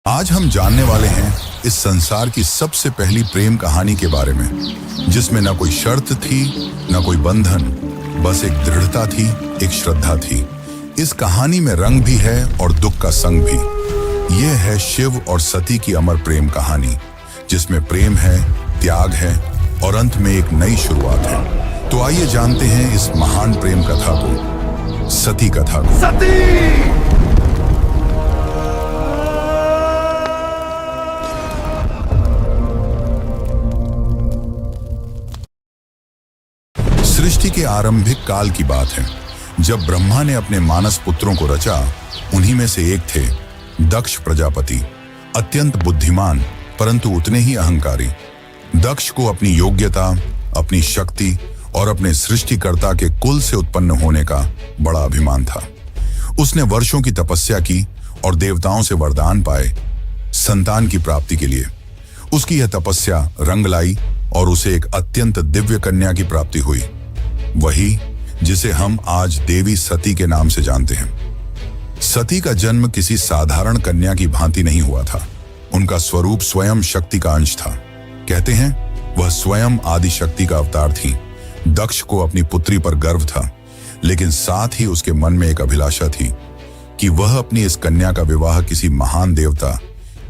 आज हम जानने वाले हैं इस संसार की सबसे पहली प्रेम कहानी के बारे में, जिसमें न कोई शर्त थी, न कोई बंधन, बस एक दृढ़ता थी, एक श्रद्धा थी। इस कहानी में रंग भी है और दुख का संग भी। यह है शिव और सती की अमर प्रेम कहानी, जिसमें प्रेम है, त्याग है और अंत में एक नई शुरुआत है। तो आइए जानते हैं इस महान प्रेम कथा को, सती कथा को। सती! सृष्टि के आरंभिक काल की बात है, जब ब्रह्मा ने अपने मानस पुत्रों को रचा। उन्हीं में से एक थे दक्ष प्रजापति, अत्यंत बुद्धिमान परंतु उतने ही अहंकारी। दक्ष को अपनी योग्यता, अपनी शक्ति और अपने सृष्टिकर्ता के कुल से उत्पन्न होने का बड़ा अभिमान था। उसने वर्षों की तपस्या की और देवताओं से वरदान पाए संतान की प्राप्ति के लिए। उसकी यह तपस्या रंग लाई और उसे एक अत्यंत दिव्य कन्या की प्राप्ति हुई, वही जिसे हम आज देवी सती के नाम से जानते हैं। सती का जन्म किसी साधारण कन्या की भांति नहीं हुआ था। उनका स्वरूप स्वयं शक्ति का अंश था। कहते हैं वह स्वयं आदि शक्ति का अवतार थी। दक्ष को अपनी पुत्री पर गर्व था, लेकिन साथ ही उसके मन में एक अभिलाषा थी कि वह अपनी इस कन्या का विवाह किसी महान देवता,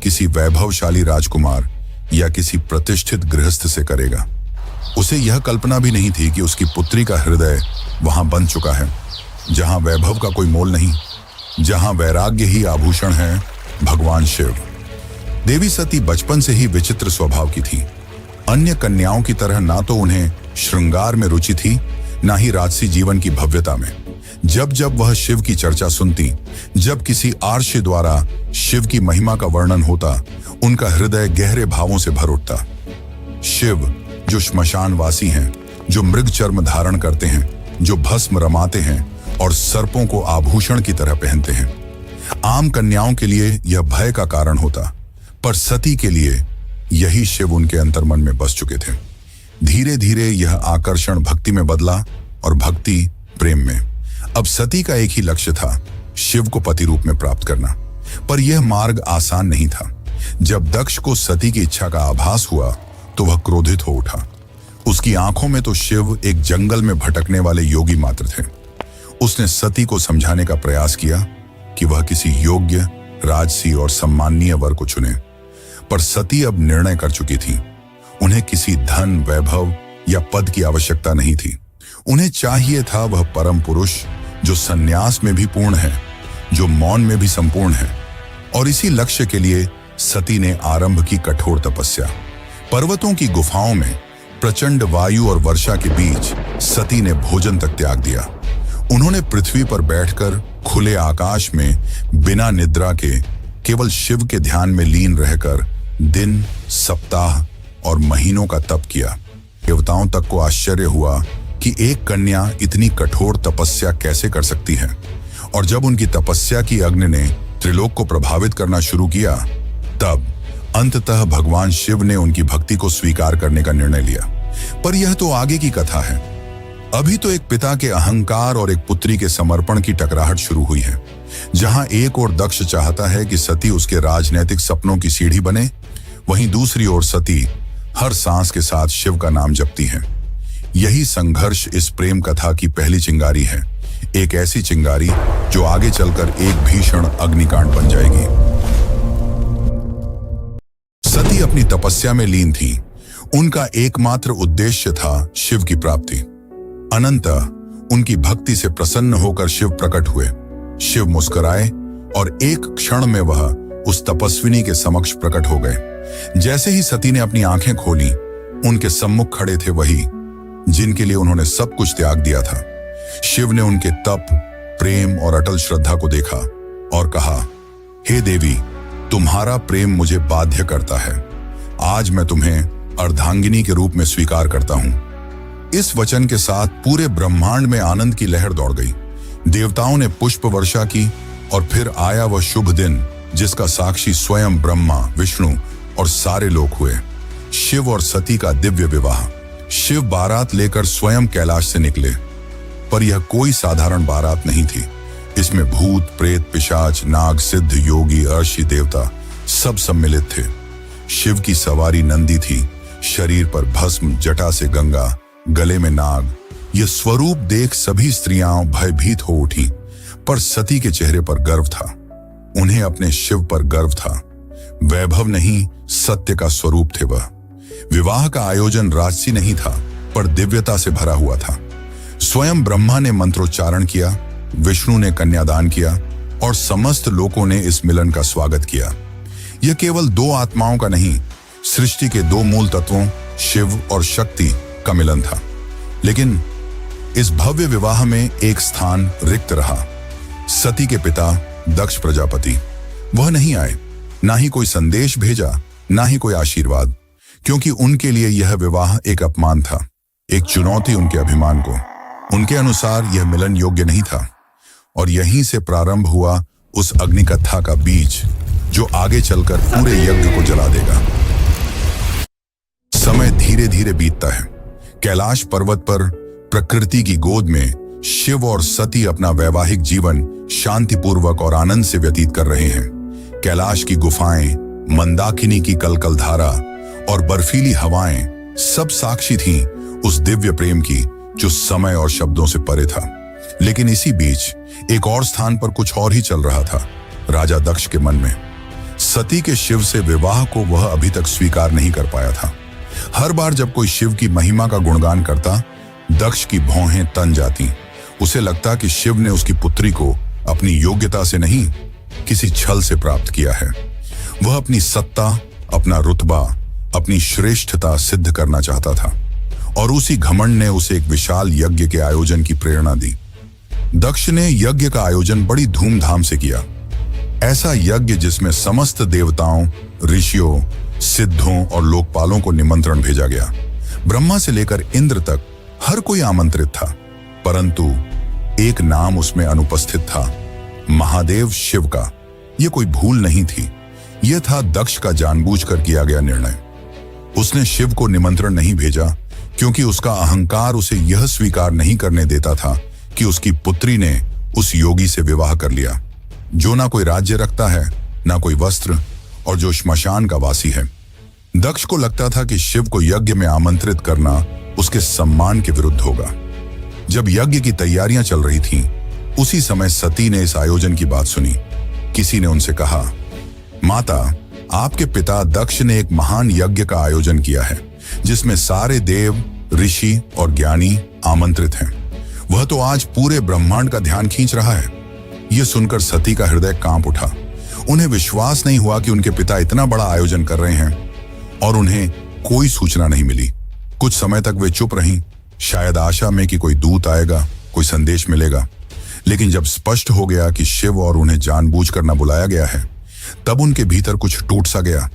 किसी वैभवशाली राजकुमार या किसी प्रतिष्ठित गृहस्थ से करेगा। उसे यह कल्पना भी नहीं थी कि उसकी पुत्री का हृदय वहां बन चुका है, जहां वैभव का कोई मोल नहीं, जहां वैराग्य ही आभूषण है, भगवान शिव। देवी सती बचपन से ही विचित्र स्वभाव की थी। अन्य कन्याओं की तरह ना तो उन्हें श्रृंगार में रुचि थी, ना ही राजसी जीवन की भव्यता में। जब जब वह शिव की चर्चा सुनती, जब किसी आर्षि द्वारा शिव की महिमा का वर्णन होता, उनका हृदय गहरे भावों से भर उठता। शिव जो श्मशानवासी हैं, जो मृग चर्म धारण करते हैं, जो भस्म रमाते हैं और सर्पों को आभूषण की तरह पहनते हैं। आम कन्याओं के लिए यह भय का कारण होता, पर सती के लिए यही शिव उनके अंतर्मन में बस चुके थे। धीरे धीरे यह आकर्षण भक्ति में बदला और भक्ति प्रेम में। अब सती का एक ही लक्ष्य था, शिव को पति रूप में प्राप्त करना। पर यह मार्ग आसान नहीं था। जब दक्ष को सती की इच्छा का आभास हुआ तो वह क्रोधित हो उठा। उसकी आंखों में तो शिव एक जंगल में भटकने वाले योगी मात्र थे। उसने सती को समझाने का प्रयास किया कि वह किसी योग्य, राजसी और सम्माननीय वर को चुने, पर सती अब निर्णय कर चुकी थी। उन्हें किसी धन, वैभव या पद की आवश्यकता नहीं थी। उन्हें चाहिए था वह परम पुरुष जो संन्यास में भी पूर्ण है, जो मौन में भी संपूर्ण है। और इसी लक्ष्य के लिए सती ने आरंभ की कठोर तपस्या। पर्वतों की गुफाओं में प्रचंड वायु और वर्षा के बीच सती ने भोजन तक त्याग दिया। उन्होंने पृथ्वी पर बैठकर खुले आकाश में बिना निद्रा के केवल शिव के ध्यान में लीन रहकर दिन, सप्ताह और महीनों का तप किया। देवताओं तक को आश्चर्य हुआ कि एक कन्या इतनी कठोर तपस्या कैसे कर सकती है। और जब उनकी तपस्या की अग्नि ने त्रिलोक को प्रभावित करना शुरू किया, तब अंततः भगवान शिव ने उनकी भक्ति को स्वीकार करने का निर्णय लिया। पर यह तो आगे की कथा है। अभी तो एक पिता के अहंकार और एक पुत्री के समर्पण की टकराहट शुरू हुई है। जहां एक ओर दक्ष चाहता है कि सती उसके राजनैतिक सपनों की सीढ़ी बने, वहीं दूसरी ओर सती हर सांस के साथ शिव का नाम जपती है। यही संघर्ष इस प्रेम कथा की पहली चिंगारी है, एक ऐसी चिंगारी जो आगे चलकर एक भीषण अग्निकांड बन जाएगी। सती अपनी तपस्या में लीन थी। उनका एकमात्र उद्देश्य था शिव की प्राप्ति। अनंतः उनकी भक्ति से प्रसन्न होकर शिव प्रकट हुए। शिव मुस्कुराए और एक क्षण में वह उस तपस्विनी के समक्ष प्रकट हो गए। जैसे ही सती ने अपनी आंखें खोली, उनके सम्मुख खड़े थे वही जिनके लिए उन्होंने सब कुछ त्याग दिया था। शिव ने उनके तप, प्रेम और अटल श्रद्धा को देखा और कहा, हे देवी, तुम्हारा प्रेम मुझे बाध्य करता है। आज मैं तुम्हें अर्धांगिनी के रूप में स्वीकार करता हूं। इस वचन के साथ पूरे ब्रह्मांड में आनंद की लहर दौड़ गई। देवताओं ने पुष्प वर्षा की और फिर आया वह शुभ दिन जिसका साक्षी स्वयं ब्रह्मा, विष्णु और सारे लोग हुए। शिव और सती का दिव्य विवाह। शिव बारात लेकर स्वयं कैलाश से निकले, पर यह कोई साधारण बारात नहीं थी। इसमें भूत, प्रेत, पिशाच, नाग, सिद्ध, योगी, अर्षि, देवता सब सम्मिलित थे। शिव की सवारी नंदी थी, शरीर पर भस्म, जटा से गंगा, गले में नाग। यह स्वरूप देख सभी स्त्रियां भयभीत हो उठी, पर सती के चेहरे पर गर्व था। उन्हें अपने शिव पर गर्व था। वैभव नहीं, सत्य का स्वरूप थे वह। विवाह का आयोजन राजसी नहीं था, पर दिव्यता से भरा हुआ था। स्वयं ब्रह्मा ने मंत्रोच्चारण किया, विष्णु ने कन्यादान किया और समस्त लोगों ने इस मिलन का स्वागत किया। यह केवल दो आत्माओं का नहीं, सृष्टि के दो मूल तत्वों शिव और शक्ति का मिलन था। लेकिन इस भव्य विवाह में एक स्थान रिक्त रहा। सती के पिता दक्ष प्रजापति, वह नहीं आए, ना ही कोई संदेश भेजा, ना ही कोई आशीर्वाद, क्योंकि उनके लिए यह विवाह एक अपमान था, एक चुनौती उनके अभिमान को। उनके अनुसार यह मिलन योग्य नहीं था। और यहीं से प्रारंभ हुआ उस अग्निकथा का बीज, जो आगे चलकर पूरे यज्ञ को जला देगा। समय धीरे धीरे बीतता है। कैलाश पर्वत पर प्रकृति की गोद में शिव और सती अपना वैवाहिक जीवन शांतिपूर्वक और आनंद से व्यतीत कर रहे हैं। कैलाश की गुफाएं, मंदाकिनी की कलकल धारा और बर्फीली हवाएं सब साक्षी थीं उस दिव्य प्रेम की, जो समय और शब्दों से परे था। लेकिन इसी बीच एक और स्थान पर कुछ और ही चल रहा था, राजा दक्ष के मन में। सती के शिव से विवाह को वह अभी तक स्वीकार नहीं कर पाया था। हर बार जब कोई शिव की महिमा का गुणगान करता, दक्ष की भौहें तन जाती। उसे लगता कि शिव ने उसकी पुत्री को अपनी योग्यता से नहीं, किसी छल से प्राप्त किया है। वह अपनी सत्ता, अपना रुतबा, अपनी श्रेष्ठता सिद्ध करना चाहता था, और उसी घमंड ने उसे एक विशाल यज्ञ के आयोजन की प्रेरणा दी। दक्ष ने यज्ञ का आयोजन बड़ी धूमधाम से किया। ऐसा यज्ञ जिसमें समस्त देवताओं, ऋषियों, सिद्धों और लोकपालों को निमंत्रण भेजा गया। ब्रह्मा से लेकर इंद्र तक हर कोई आमंत्रित था, परंतु एक नाम उसमें अनुपस्थित था, महादेव शिव का। यह कोई भूल नहीं थी, यह था दक्ष का जानबूझकर किया गया निर्णय। उसने शिव को निमंत्रण नहीं भेजा, क्योंकि उसका अहंकार उसे यह स्वीकार नहीं करने देता था कि उसकी पुत्री ने उस योगी से विवाह कर लिया, जो ना कोई राज्य रखता है, ना कोई वस्त्र, और जो श्मशान का वासी है। दक्ष को लगता था कि शिव को यज्ञ में आमंत्रित करना उसके सम्मान के विरुद्ध होगा। जब यज्ञ की तैयारियां चल रही थीं, उसी समय सती ने इस आयोजन की बात सुनी। किसी ने उनसे कहा, माता, आपके पिता दक्ष ने एक महान यज्ञ का आयोजन किया है, जिसमें सारे देव, ऋषि और ज्ञानी आमंत्रित हैं। वह तो आज पूरे ब्रह्मांड का ध्यान खींच रहा है। यह सुनकर सती का हृदय कांप उठा। उन्हें विश्वास नहीं हुआ कि उनके पिता इतना बड़ा आयोजन कर रहे हैं और उन्हें कोई सूचना नहीं मिली। कुछ समय तक वे चुप रहीं, शायद आशा में कि कोई दूत आएगा, कोई संदेश मिलेगा। लेकिन जब स्पष्ट हो गया कि शिव और उन्हें जानबूझकर न बुलाया गया है, तब उनके भीतर कुछ टूट सा गया।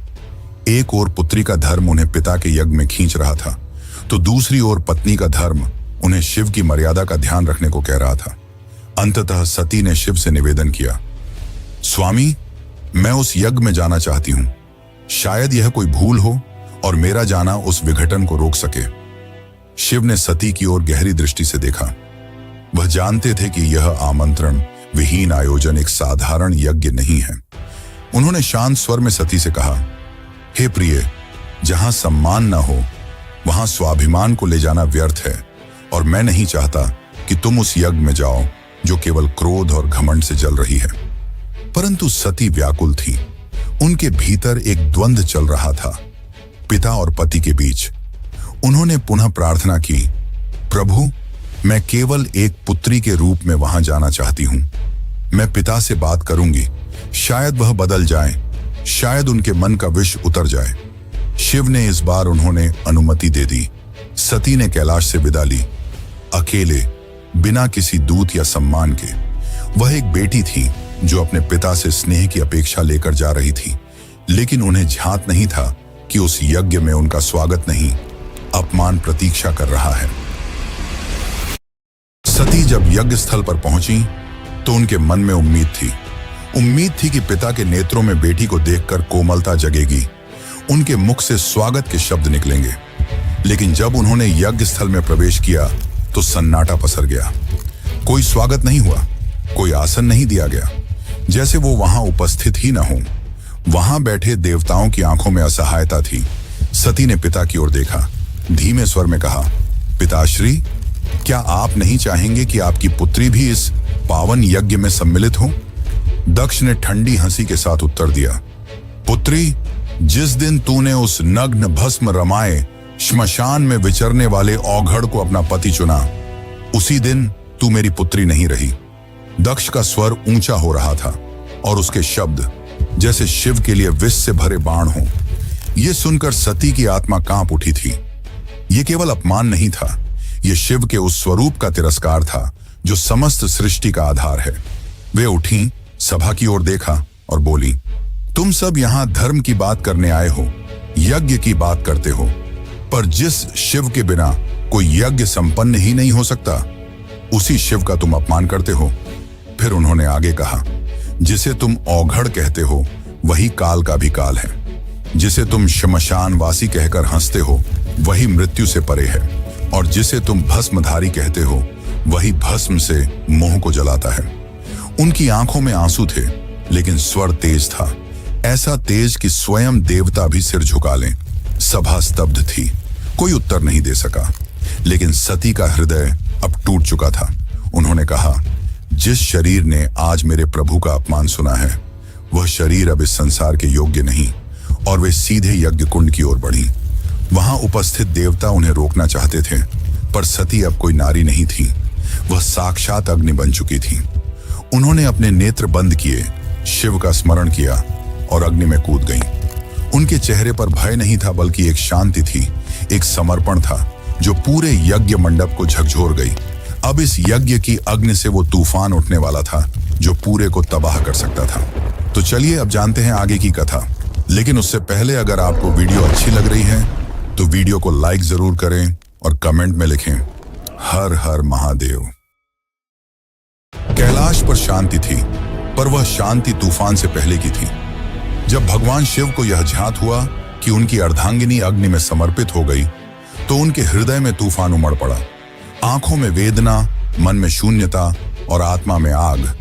एक ओर पुत्री का धर्म उन्हें पिता के यज्ञ में खींच रहा था, तो दूसरी ओर पत्नी का धर्म उन्हें शिव की मर्यादा का ध्यान रखने को कह रहा था। अंततः सती ने शिव से निवेदन किया, स्वामी, मैं उस यज्ञ में जाना चाहती हूं। शायद यह कोई भूल हो और मेरा जाना उस विघटन को रोक सके। शिव ने सती की ओर गहरी दृष्टि से देखा। वह जानते थे कि यह आमंत्रण विहीन आयोजन एक साधारण यज्ञ नहीं है। उन्होंने शांत स्वर में सती से कहा, हे प्रिय, जहां सम्मान न हो वहां स्वाभिमान को ले जाना व्यर्थ है, और मैं नहीं चाहता कि तुम उस यज्ञ में जाओ जो केवल क्रोध और घमंड से जल रही है। परंतु सती व्याकुल थी। उनके भीतर एक द्वंद्व चल रहा था, पिता और पति के बीच। उन्होंने पुनः प्रार्थना की, प्रभु, मैं केवल एक पुत्री के रूप में वहां जाना चाहती हूं। मैं पिता से बात करूंगी, शायद वह बदल जाए, शायद उनके मन का विष उतर जाए। शिव ने इस बार उन्होंने अनुमति दे दी। सती ने कैलाश से विदा ली, अकेले, बिना किसी दूत या सम्मान के। वह एक बेटी थी जो अपने पिता से स्नेह की अपेक्षा लेकर जा रही थी, लेकिन उन्हें झांत नहीं था कि उस यज्ञ में उनका स्वागत नहीं, अपमान प्रतीक्षा कर रहा है। सती जब यज्ञ स्थल पर पहुंची तो उनके मन में उम्मीद थी कि पिता के नेत्रों में बेटी को देखकर कोमलता जगेगी, उनके मुख से स्वागत के शब्द निकलेंगे। लेकिन जब उन्होंने यज्ञ स्थल में प्रवेश किया तो सन्नाटा पसर गया। कोई स्वागत नहीं हुआ, कोई आसन नहीं दिया गया, जैसे वो वहां उपस्थित ही न हो। वहां बैठे देवताओं की आंखों में असहायता थी। सती ने पिता की ओर देखा, धीमे स्वर में कहा, पिताश्री, क्या आप नहीं चाहेंगे कि आपकी पुत्री भी इस पावन यज्ञ में सम्मिलित हो? दक्ष ने ठंडी हंसी के साथ उत्तर दिया, पुत्री, जिस दिन तूने उस नग्न भस्म रमाए श्मशान में विचरने वाले औघड़ को अपना पति चुना, उसी दिन तू मेरी पुत्री नहीं रही। दक्ष का स्वर ऊंचा हो रहा था और उसके शब्द जैसे शिव के लिए विष से भरे बाण हो। यह सुनकर सती की आत्मा कांप उठी थी। यह केवल अपमान नहीं था, यह शिव के उस स्वरूप का तिरस्कार था जो समस्त सृष्टि का आधार है। वे उठी, सभा की ओर देखा और बोली, तुम सब यहां धर्म की बात करने आए हो, यज्ञ की बात करते हो, पर जिस शिव के बिना कोई यज्ञ संपन्न ही नहीं हो सकता, उसी शिव का तुम अपमान करते हो। फिर उन्होंने आगे कहा, जिसे तुम औघड़ कहते हो वही काल का भी काल है। जिसे तुम श्मशानवासी कहकर हंसते हो वही मृत्यु से परे है, और जिसे तुम भस्मधारी कहते हो वही भस्म से मोह को जलाता है। उनकी आंखों में आंसू थे, लेकिन स्वर तेज था, ऐसा तेज कि स्वयं देवता भी सिर झुका लें। सभा स्तब्ध थी, कोई उत्तर नहीं दे सका, लेकिन सती का हृदय अब टूट चुका था। उन्होंने कहा, जिस शरीर ने आज मेरे प्रभु का अपमान सुना है, वह शरीर अब इस संसार के योग्य नहीं, और वे सीधे यज्ञ कुंड की ओर बढ़ी। वहां उपस्थित देवता उन्हें रोकना चाहते थे, पर सती अब कोई नारी नहीं थी, वह साक्षात अग्नि बन चुकी थी। उन्होंने अपने नेत्र बंद किए, शिव का स्मरण किया और अग्नि में कूद गईं। उनके चेहरे पर भय नहीं था, बल्कि एक शांति थी, एक समर्पण था जो पूरे यज्ञ मंडप को झकझोर गई। अब इस यज्ञ की अग्नि से वो तूफान उठने वाला था जो पूरे को तबाह कर सकता था। तो चलिए अब जानते हैं आगे की कथा। लेकिन उससे पहले अगर आपको वीडियो अच्छी लग रही है तो वीडियो को लाइक जरूर करें और कमेंट में लिखें, हर हर महादेव। कैलाश पर शांति थी, पर वह शांति तूफान से पहले की थी। जब भगवान शिव को यह ज्ञात हुआ कि उनकी अर्धांगिनी अग्नि में समर्पित हो गई, तो उनके हृदय में तूफान उमड़ पड़ा। आंखों में वेदना, मन में शून्यता और आत्मा में आग।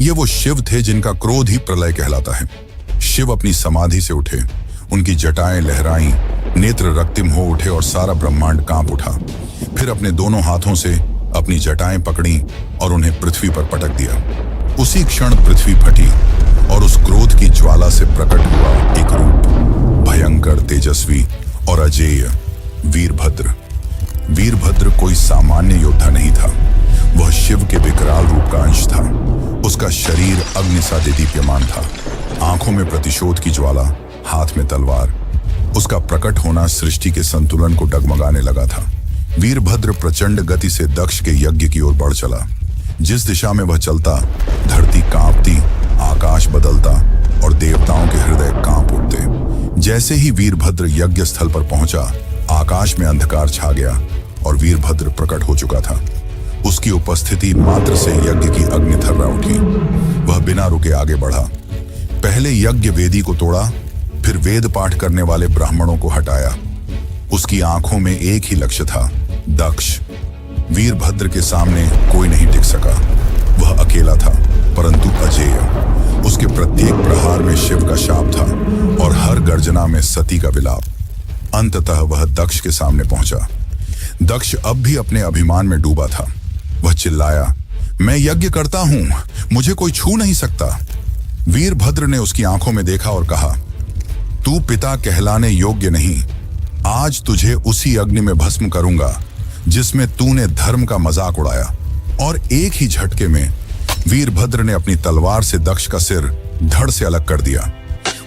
ये वो शिव थे जिनका क्रोध ही प्रलय कहलाता है। शिव अपनी समाधि से उठे, उनकी जटाएं लहराईं, नेत्र रक्तिम हो उठे और सारा ब्रह्मांड कांप उठा। फिर अपने दोनों हाथों से अपनी जटाएं पकड़ी और उन्हें पृथ्वी पर पटक दिया। उसी क्षण पृथ्वी फटी और उस क्रोध की ज्वाला से प्रकट हुआ एक रूप, भयंकर, तेजस्वी और अजेय, वीरभद्र। वीरभद्र कोई सामान्य योद्धा नहीं था, वह शिव के विकराल रूप का अंश था। उसका शरीर अग्नि सा दीप्यमान था, आंखों में प्रतिशोध की ज्वाला, हाथ में तलवार। उसका प्रकट होना सृष्टि के संतुलन को डगमगाने लगा था। वीरभद्र प्रचंड गति से दक्ष के यज्ञ की ओर बढ़ चला। जिस दिशा में वह चलता, धरती कांपती, आकाश बदलता और देवताओं के हृदय कांप उठते। जैसे ही वीरभद्र यज्ञ स्थल पर पहुंचा, आकाश में अंधकार छा गया और वीरभद्र प्रकट हो चुका था। उसकी उपस्थिति मात्र से यज्ञ की अग्नि थर्रा उठी। वह बिना रुके आगे बढ़ा। पहले यज्ञ वेदी को तोड़ा, फिर वेद पाठ करने वाले ब्राह्मणों को हटाया। उसकी आंखों में एक ही लक्ष्य था, दक्ष। वीरभद्र के सामने कोई नहीं टिक सका। वह अकेला था, परंतु अजेय। उसके प्रत्येक प्रहार में शिव का शाप था और हर गर्जना में सती का विलाप। अंततः वह दक्ष के सामने पहुंचा। दक्ष अब भी अपने अभिमान में डूबा था। वह चिल्लाया, मैं यज्ञ करता हूं, मुझे कोई छू नहीं सकता। वीरभद्र ने उसकी आंखों में देखा और कहा, तू पिता कहलाने योग्य नहीं। आज तुझे उसी अग्नि में भस्म करूंगा जिसमें तूने धर्म का मजाक उड़ाया। और एक ही झटके में वीरभद्र ने अपनी तलवार से दक्ष का सिर धड़ से अलग कर दिया।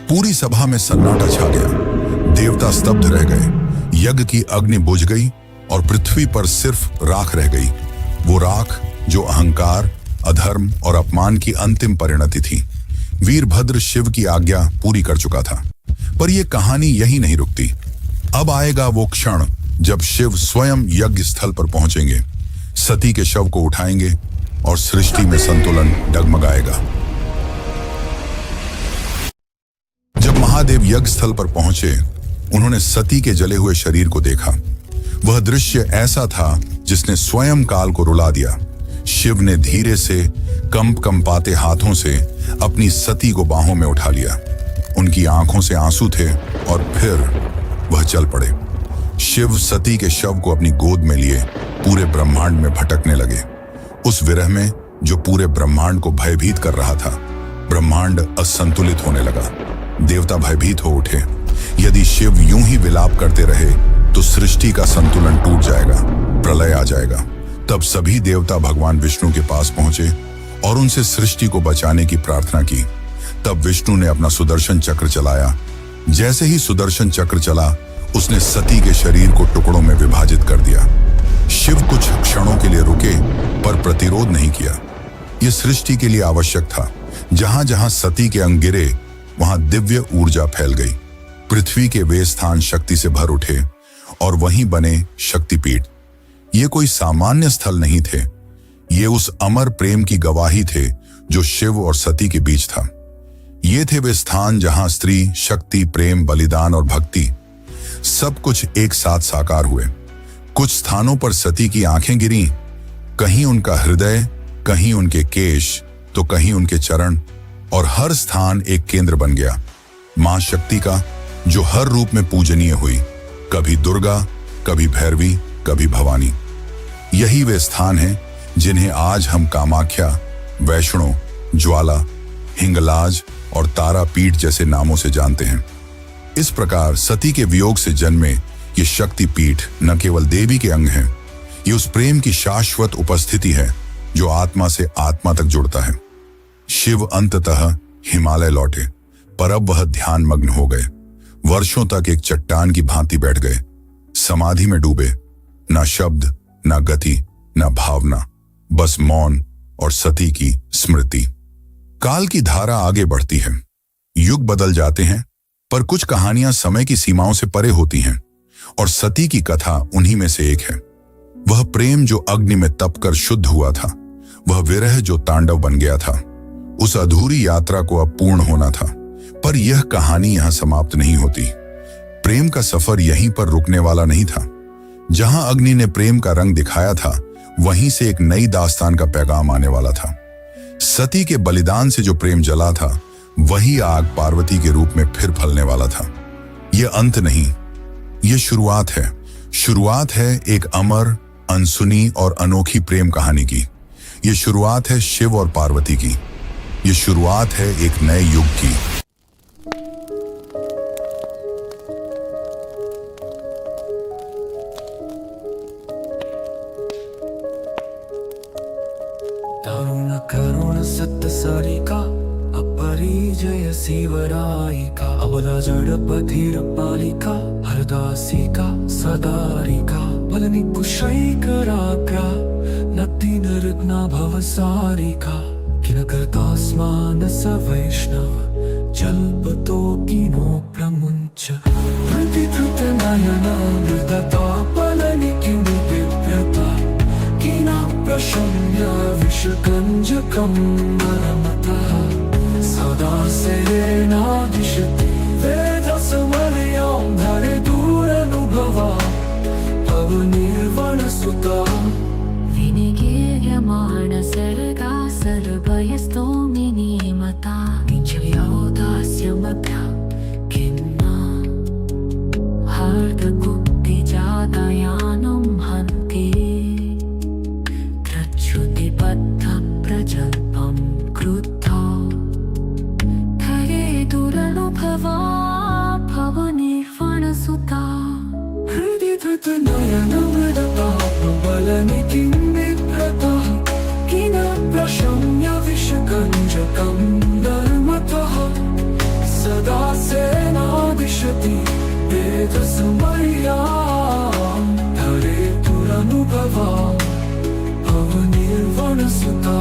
पूरी सभा में सन्नाटा छा गया। देवता स्तब्ध रह गए। यज्ञ की अग्नि बुझ गई और पृथ्वी पर सिर्फ राख रह गई। वो राख जो अहंकार, अधर्म और अपमान की अंतिम परिणति थी। वीरभद्र शिव की आज्ञा पूरी कर चुका था, पर यह कहानी यही नहीं रुकती। अब आएगा वो क्षण जब शिव स्वयं यज्ञ स्थल पर पहुंचेंगे, सती के शव को उठाएंगे और सृष्टि में संतुलन डगमगाएगा। जब महादेव यज्ञ स्थल पर पहुंचे, उन्होंने सती के जले हुए शरीर को देखा। वह दृश्य ऐसा था जिसने स्वयं काल को रुला दिया। शिव ने धीरे से कंपाते हाथों से अपनी सती को बाहों में उठा लिया। उनकी आंखों से आंसू थे और फिर वह चल पड़े। शिव सती के शव को अपनी गोद में लिए पूरे ब्रह्मांड में भटकने लगे। उस विरह में जो पूरे ब्रह्मांड को भयभीत कर रहा था, ब्रह्मांड असंतुलित होने लगा। देवता भयभीत हो उठे। यदि शिव यूं ही विलाप करते रहे तो सृष्टि का संतुलन टूट जाएगा, प्रलय आ जाएगा। तब सभी देवता भगवान विष्णु के पास पहुंचे और उनसे सृष्टि को बचाने की प्रार्थना की। तब विष्णु ने अपना सुदर्शन चक्र चलाया। जैसे ही सुदर्शन चक्र चला, उसने सती के शरीर को टुकड़ों में विभाजित कर दिया। शिव कुछ क्षणों के लिए रुके पर प्रतिरोध नहीं किया। यह सृष्टि के लिए आवश्यक था। जहां जहां सती के अंग गिरे वहां दिव्य ऊर्जा फैल गई। पृथ्वी के वे स्थान शक्ति से भर उठे और वहीं बने शक्तिपीठ। ये कोई सामान्य स्थल नहीं थे, ये उस अमर प्रेम की गवाही थे जो शिव और सती के बीच था। ये थे वे स्थान जहां स्त्री, शक्ति, प्रेम, बलिदान और भक्ति सब कुछ एक साथ साकार हुए। कुछ स्थानों पर सती की आंखें गिरीं, कहीं उनका हृदय, कहीं उनके केश, तो कहीं उनके चरण, और हर स्थान एक केंद्र बन गया मां शक्ति का, जो हर रूप में पूजनीय हुई। कभी दुर्गा, कभी भैरवी, कभी भवानी। यही वे स्थान हैं जिन्हें आज हम कामाख्या, वैष्णो, ज्वाला, हिंगलाज और तारापीठ जैसे नामों से जानते हैं। इस प्रकार सती के वियोग से जन्मे ये शक्तिपीठ न केवल देवी के अंग हैं, ये उस प्रेम की शाश्वत उपस्थिति है जो आत्मा से आत्मा तक जुड़ता है। शिव अंततः हिमालय लौटे, पर अब वह ध्यान मग्न हो गए। वर्षों तक एक चट्टान की भांति बैठ गए, समाधि में डूबे। ना शब्द, ना गति, ना भावना, बस मौन और सती की स्मृति। काल की धारा आगे बढ़ती है, युग बदल जाते हैं, पर कुछ कहानियां समय की सीमाओं से परे होती हैं, और सती की कथा उन्हीं में से एक है। वह प्रेम जो अग्नि में तपकर शुद्ध हुआ था, वह विरह जो तांडव बन गया था। उस अधूरी यात्रा को अब पूर्ण होना था, पर यह कहानी यहां समाप्त नहीं होती। प्रेम का सफर यहीं पर रुकने वाला नहीं था। जहां अग्नि ने प्रेम का रंग दिखाया था, वहीं से एक नई दास्तान का पैगाम आने वाला था। सती के बलिदान से जो प्रेम जला था, वही आग पार्वती के रूप में फिर फलने वाला था। यह अंत नहीं, यह शुरुआत है। शुरुआत है एक अमर, अनसुनी और अनोखी प्रेम कहानी की। यह शुरुआत है शिव और पार्वती की। यह शुरुआत है एक नए युग की। दारुण करुण सत्य सारिका अपरिजय शिवरायिका अबला जडपथिर पालिका हरदासिका सदारिका बलनि कुशैकराग्रा नक्तिन रत्ना भवसारिका किलकर्तास्मान स वैष्णव जल्पतो किनो प्रमुञ्च प्रतिधृतनयना मृदता बलनि किमु बिभ्रता किना प्रशम्य विषकञ्जकं नरमतः सदा सेनादिशति वेदसमर्यां धरे दूरनुभवा पवनिर्वणसुता विनिगीयमाण सर्गा सर्वयस्तोमिनी मता किञ्चयोदास्यमभ्या किन्ना हार्दकुक्तिजातयानं हन्ति प्रच्युतिबद्धप्रजल्पं क्रुद्धा धरे दुरनुभवा भवनिर्वणसुता हृदि धृतनयनमृदता प्रबलनि किं बिभ्रतः किन प्रशम्य विषकञ्जकं नर्मतः सदा सेनादिशति वेदसमर्यां धरे दुरनुभवा भवनिर्वणसुता